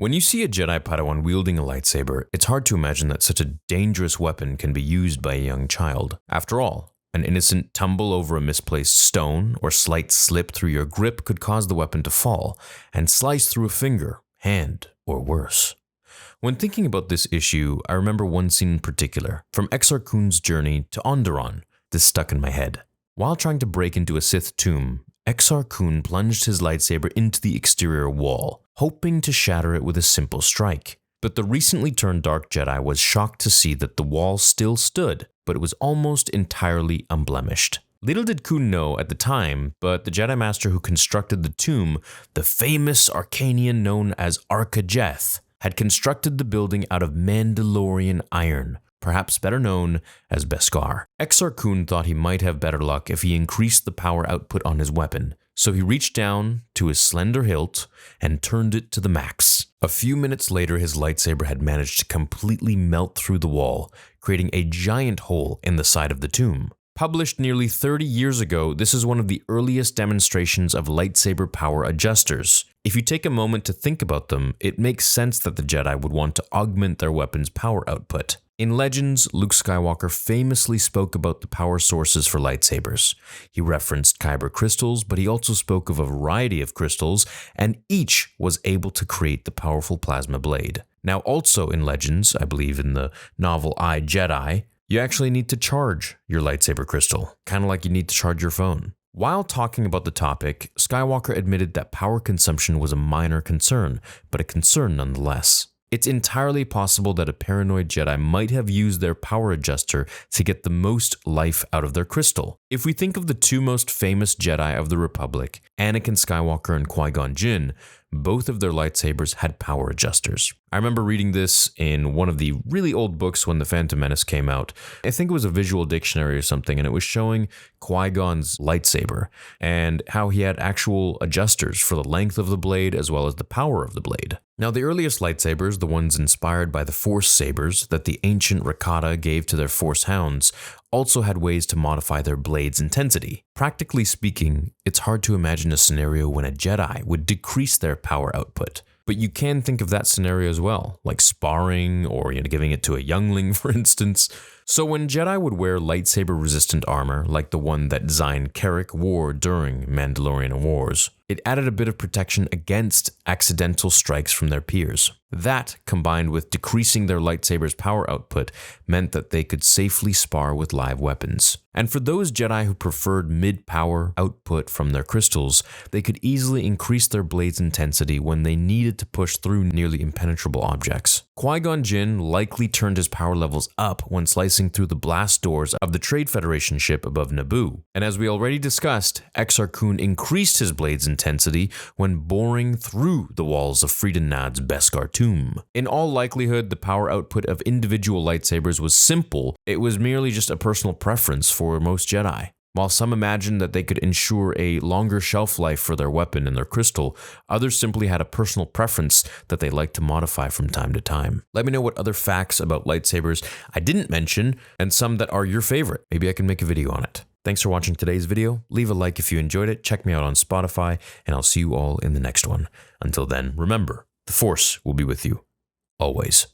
When you see a Jedi Padawan wielding a lightsaber, it's hard to imagine that such a dangerous weapon can be used by a young child. After all, an innocent tumble over a misplaced stone or slight slip through your grip could cause the weapon to fall and slice through a finger, hand, or worse. When thinking about this issue, I remember one scene in particular, from Exar Kun's journey to Onderon. This stuck in my head. While trying to break into a Sith tomb, Exar Kun plunged his lightsaber into the exterior wall, hoping to shatter it with a simple strike. But the recently turned Dark Jedi was shocked to see that the wall still stood, but it was almost entirely unblemished. Little did Kun know at the time, but the Jedi Master who constructed the tomb, the famous Arcanian known as Arca-Jeth, had constructed the building out of Mandalorian iron, perhaps better known as Beskar. Exar Kun thought he might have better luck if he increased the power output on his weapon, so he reached down to his slender hilt and turned it to the max. A few minutes later, his lightsaber had managed to completely melt through the wall, creating a giant hole in the side of the tomb. Published nearly 30 years ago, this is one of the earliest demonstrations of lightsaber power adjusters. If you take a moment to think about them, it makes sense that the Jedi would want to augment their weapon's power output. In Legends, Luke Skywalker famously spoke about the power sources for lightsabers. He referenced Kyber crystals, but he also spoke of a variety of crystals, and each was able to create the powerful plasma blade. Now also in Legends, I believe in the novel I, Jedi, you actually need to charge your lightsaber crystal, kind of like you need to charge your phone. While talking about the topic, Skywalker admitted that power consumption was a minor concern, but a concern nonetheless. It's entirely possible that a paranoid Jedi might have used their power adjuster to get the most life out of their crystal. If we think of the two most famous Jedi of the Republic, Anakin Skywalker and Qui-Gon Jinn, both of their lightsabers had power adjusters. I remember reading this in one of the really old books when The Phantom Menace came out. I think it was a visual dictionary or something, and it was showing Qui-Gon's lightsaber and how he had actual adjusters for the length of the blade as well as the power of the blade. Now, the earliest lightsabers, the ones inspired by the Force sabers that the ancient Rakata gave to their Force hounds, also had ways to modify their blade's intensity. Practically speaking, it's hard to imagine a scenario when a Jedi would decrease their power output. But you can think of that scenario as well, like sparring or giving it to a youngling, for instance. So when Jedi would wear lightsaber-resistant armor, like the one that Zine Carrick wore during Mandalorian Wars, it added a bit of protection against accidental strikes from their peers. That, combined with decreasing their lightsaber's power output, meant that they could safely spar with live weapons. And for those Jedi who preferred mid-power output from their crystals, they could easily increase their blade's intensity when they needed to push through nearly impenetrable objects. Qui-Gon Jinn likely turned his power levels up when slicing through the blast doors of the Trade Federation ship above Naboo. And as we already discussed, Exar Kun increased his blade's intensity when boring through the walls of Freedon Nad's Beskar tomb. In all likelihood, the power output of individual lightsabers was simple. It was merely just a personal preference for most Jedi. While some imagined that they could ensure a longer shelf life for their weapon and their crystal, others simply had a personal preference that they liked to modify from time to time. Let me know what other facts about lightsabers I didn't mention and some that are your favorite. Maybe I can make a video on it. Thanks for watching today's video. Leave a like if you enjoyed it. Check me out on Spotify, and I'll see you all in the next one. Until then, remember, the Force will be with you always.